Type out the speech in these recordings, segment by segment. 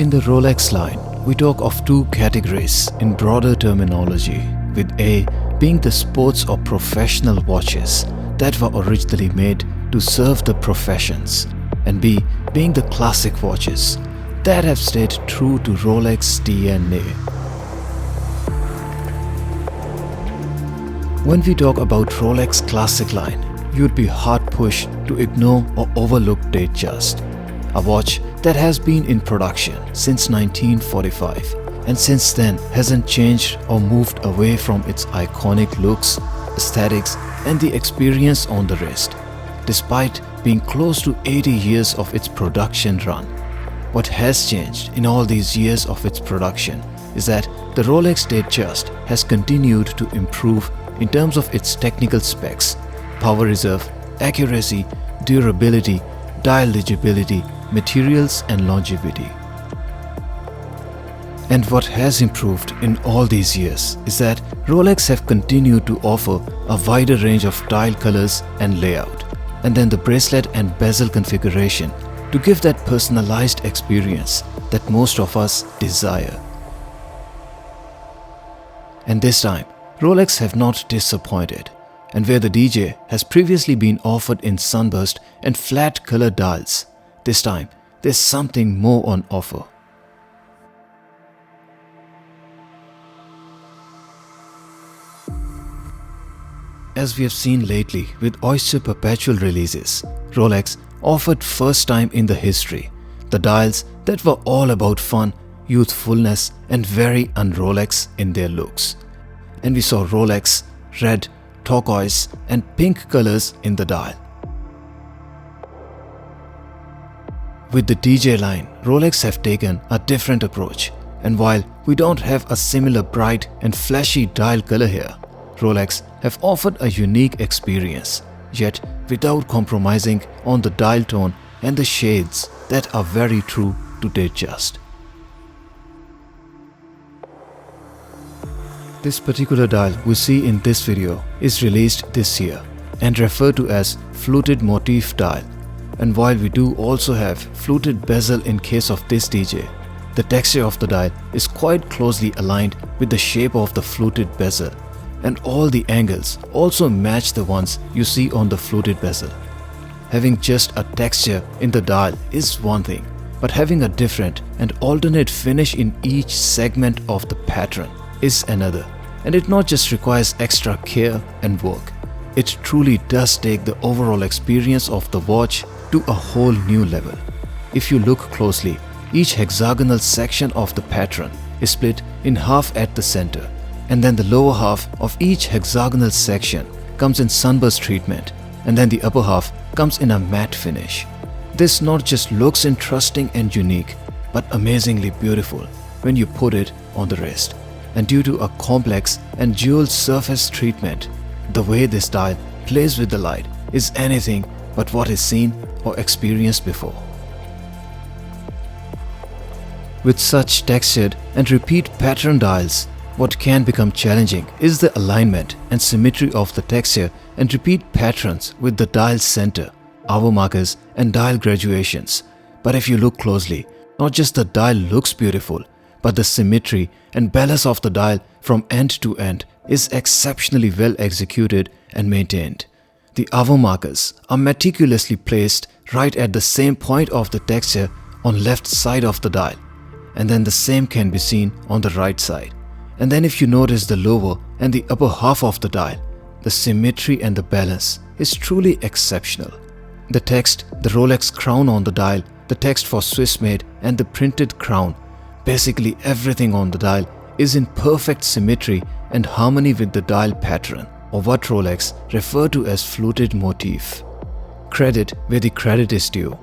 In the Rolex line, we talk of two categories in broader terminology, with A being the sports or professional watches that were originally made to serve the professions, and B being the classic watches that have stayed true to Rolex DNA. When we talk about Rolex classic line, you'd be hard-pushed to ignore or overlook Datejust, a watch that has been in production since 1945 and since then hasn't changed or moved away from its iconic looks, aesthetics and the experience on the wrist, despite being close to 80 years of its production run. What has changed in all these years of its production is that the Rolex Datejust has continued to improve in terms of its technical specs, power reserve, accuracy, durability, dial legibility, materials and longevity. And what has improved in all these years is that Rolex have continued to offer a wider range of dial colors and layout, and then the bracelet and bezel configuration to give that personalized experience that most of us desire. And this time, Rolex have not disappointed, and where the DJ has previously been offered in sunburst and flat color dials, this time there's something more on offer. As we have seen lately with Oyster Perpetual releases, Rolex offered first time in the history the dials that were all about fun, youthfulness and very un-Rolex in their looks. And we saw Rolex, red, turquoise and pink colors in the dial. With the DJ line, Rolex have taken a different approach, and while we don't have a similar bright and flashy dial color here, Rolex have offered a unique experience, yet without compromising on the dial tone and the shades that are very true to Datejust. This particular dial we see in this video is released this year and referred to as Fluted Motif Dial. And while we do also have fluted bezel in case of this DJ, the texture of the dial is quite closely aligned with the shape of the fluted bezel, and all the angles also match the ones you see on the fluted bezel. Having just a texture in the dial is one thing, but having a different and alternate finish in each segment of the pattern is another, and it not just requires extra care and work. It truly does take the overall experience of the watch to a whole new level. If you look closely, each hexagonal section of the pattern is split in half at the center, and then the lower half of each hexagonal section comes in sunburst treatment, and then the upper half comes in a matte finish. This not just looks interesting and unique, but amazingly beautiful when you put it on the wrist. And due to a complex and jeweled surface treatment, the way this dial plays with the light is anything but what is seen or experienced before. With such textured and repeat pattern dials, what can become challenging is the alignment and symmetry of the texture and repeat patterns with the dial center, hour markers and dial graduations. But if you look closely, not just the dial looks beautiful, but the symmetry and balance of the dial from end to end is exceptionally well executed and maintained. The hour markers are meticulously placed right at the same point of the texture on left side of the dial, and then the same can be seen on the right side. And then if you notice the lower and the upper half of the dial, the symmetry and the balance is truly exceptional. The text, the Rolex crown on the dial, the text for Swiss made and the printed crown, basically everything on the dial is in perfect symmetry and harmony with the dial pattern, or what Rolex refer to as fluted motif. Credit where the credit is due.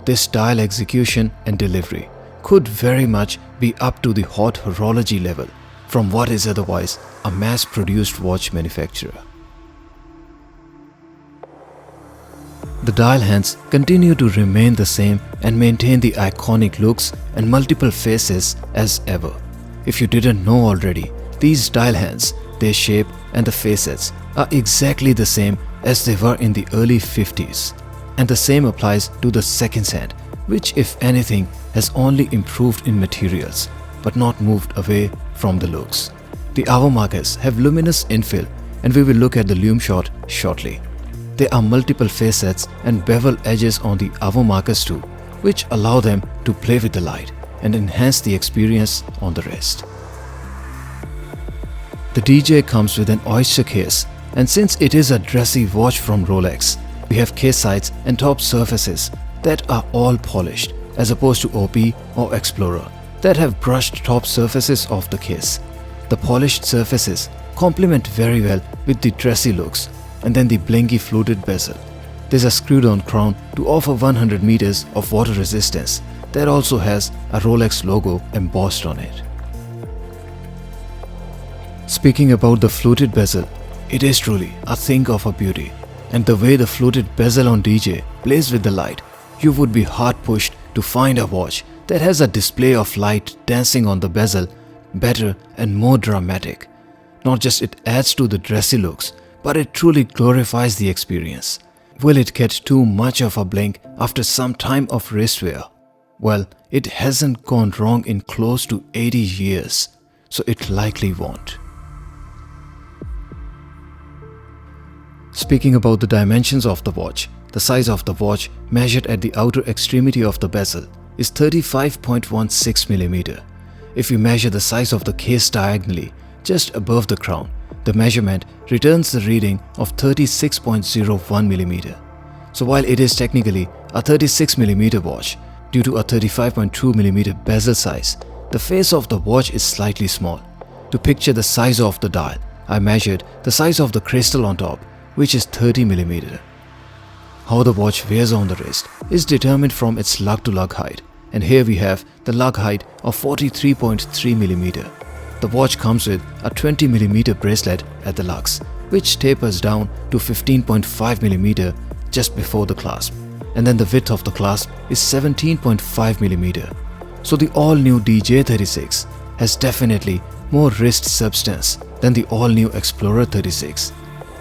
This dial execution and delivery could very much be up to the haute horology level from what is otherwise a mass-produced watch manufacturer. The dial hands continue to remain the same and maintain the iconic looks and multiple faces as ever. If you didn't know already, these dial hands, their shape and the facets are exactly the same as they were in the early 50s. And the same applies to the seconds hand, which if anything has only improved in materials but not moved away from the looks. The hour markers have luminous infill, and we will look at the lume shot shortly. There are multiple facets and bevel edges on the hour markers too, which allow them to play with the light and enhance the experience on the wrist. The DJ comes with an oyster case, and since it is a dressy watch from Rolex, we have case sides and top surfaces that are all polished, as opposed to OP or Explorer that have brushed top surfaces of the case. The polished surfaces complement very well with the dressy looks, and then the blinky fluted bezel. There's a screwed-on crown to offer 100 meters of water resistance that also has a Rolex logo embossed on it. Speaking about the fluted bezel, it is truly a thing of a beauty, and the way the fluted bezel on DJ plays with the light, you would be hard-pushed to find a watch that has a display of light dancing on the bezel better and more dramatic. Not just it adds to the dressy looks, but it truly glorifies the experience. Will it get too much of a blink after some time of wrist wear? Well, it hasn't gone wrong in close to 80 years, so it likely won't. Speaking about the dimensions of the watch, the size of the watch measured at the outer extremity of the bezel is 35.16 mm. If we measure the size of the case diagonally, just above the crown, the measurement returns the reading of 36.01 mm. So while it is technically a 36 mm watch, due to a 35.2 mm bezel size, the face of the watch is slightly small. To picture the size of the dial, I measured the size of the crystal on top, which is 30 mm. How the watch wears on the wrist is determined from its lug-to-lug height, and here we have the lug height of 43.3 mm. The watch comes with a 20 mm bracelet at the lugs, which tapers down to 15.5 mm just before the clasp, and then the width of the clasp is 17.5 mm. So the all-new DJ36 has definitely more wrist substance than the all-new Explorer 36.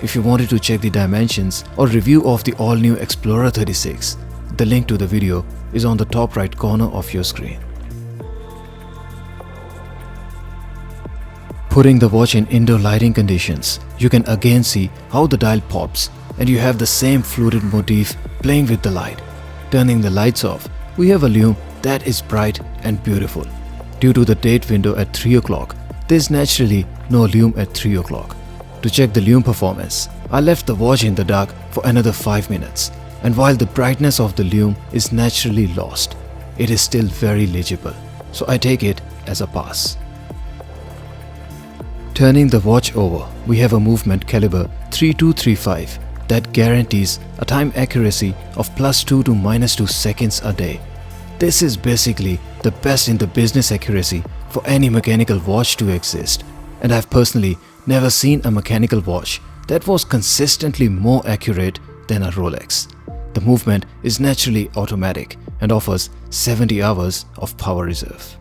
If you wanted to check the dimensions or review of the all-new Explorer 36, the link to the video is on the top right corner of your screen. Putting the watch in indoor lighting conditions, you can again see how the dial pops, and you have the same fluted motif playing with the light. Turning the lights off, we have a lume that is bright and beautiful. Due to the date window at 3 o'clock, there is naturally no lume at 3 o'clock. To check the lume performance, I left the watch in the dark for another 5 minutes, and while the brightness of the lume is naturally lost, it is still very legible, so I take it as a pass. Turning the watch over, we have a movement caliber 3235 that guarantees a time accuracy of +2 to -2 seconds a day. This is basically the best in the business accuracy for any mechanical watch to exist, and I've personally never seen a mechanical watch that was consistently more accurate than a Rolex. The movement is naturally automatic and offers 70 hours of power reserve.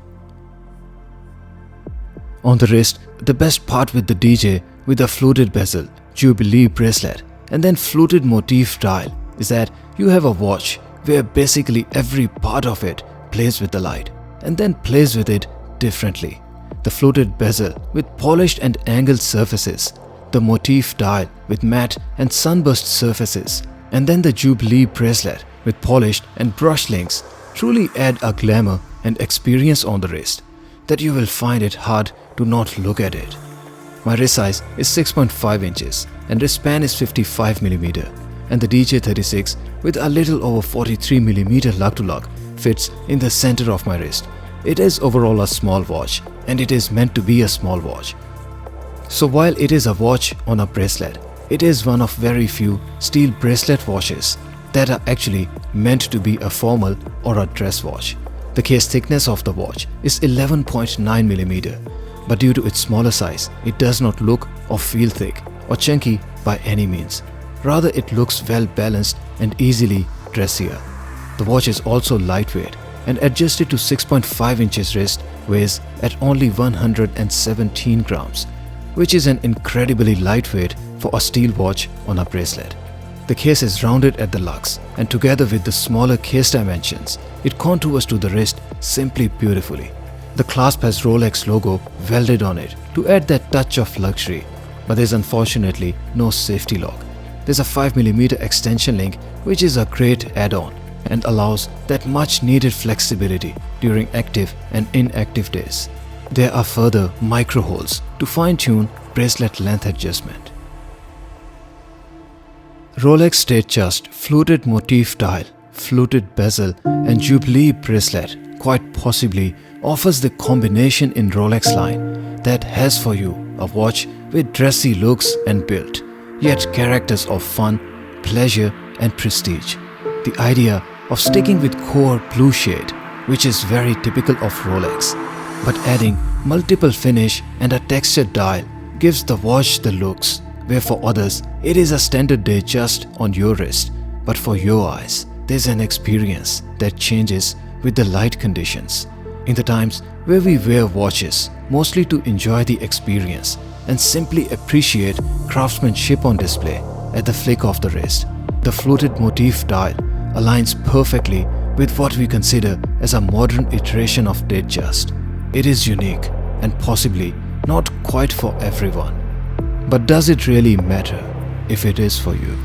On the wrist, the best part with the DJ with a fluted bezel, Jubilee bracelet, and then fluted motif dial is that you have a watch where basically every part of it plays with the light and then plays with it differently. The fluted bezel with polished and angled surfaces, the motif dial with matte and sunburst surfaces, and then the Jubilee bracelet with polished and brushed links truly add a glamour and experience on the wrist that you will find it hard to not look at it. My wrist size is 6.5 inches and wrist span is 55 mm, and the DJ36 with a little over 43 mm lug-to-lug fits in the center of my wrist. It is overall a small watch, and it is meant to be a small watch. So while it is a watch on a bracelet, it is one of very few steel bracelet watches that are actually meant to be a formal or a dress watch. The case thickness of the watch is 11.9 mm, but due to its smaller size, it does not look or feel thick or chunky by any means. Rather, it looks well balanced and easily dressier. The watch is also lightweight, and adjusted to 6.5 inches wrist weighs at only 117 grams, which is an incredibly lightweight for a steel watch on a bracelet. The case is rounded at the lugs, and together with the smaller case dimensions, it contours to the wrist simply beautifully. The clasp has Rolex logo welded on it to add that touch of luxury, but there's unfortunately no safety lock. There's a 5mm extension link which is a great add-on and allows that much needed flexibility during active and inactive days. There are further micro holes to fine-tune bracelet length adjustment. Rolex Datejust Fluted Motif Dial, Fluted Bezel and Jubilee bracelet quite possibly offers the combination in Rolex line that has for you a watch with dressy looks and build, yet characters of fun, pleasure and prestige. The idea of sticking with core blue shade, which is very typical of Rolex, but adding multiple finish and a textured dial gives the watch the looks, where for others it is a standard Datejust on your wrist, but for your eyes there's an experience that changes with the light conditions. In the times where we wear watches mostly to enjoy the experience and simply appreciate craftsmanship on display at the flick of the wrist, the Fluted Motif Dial aligns perfectly with what we consider as a modern iteration of Datejust. It is unique and possibly not quite for everyone. But does it really matter if it is for you?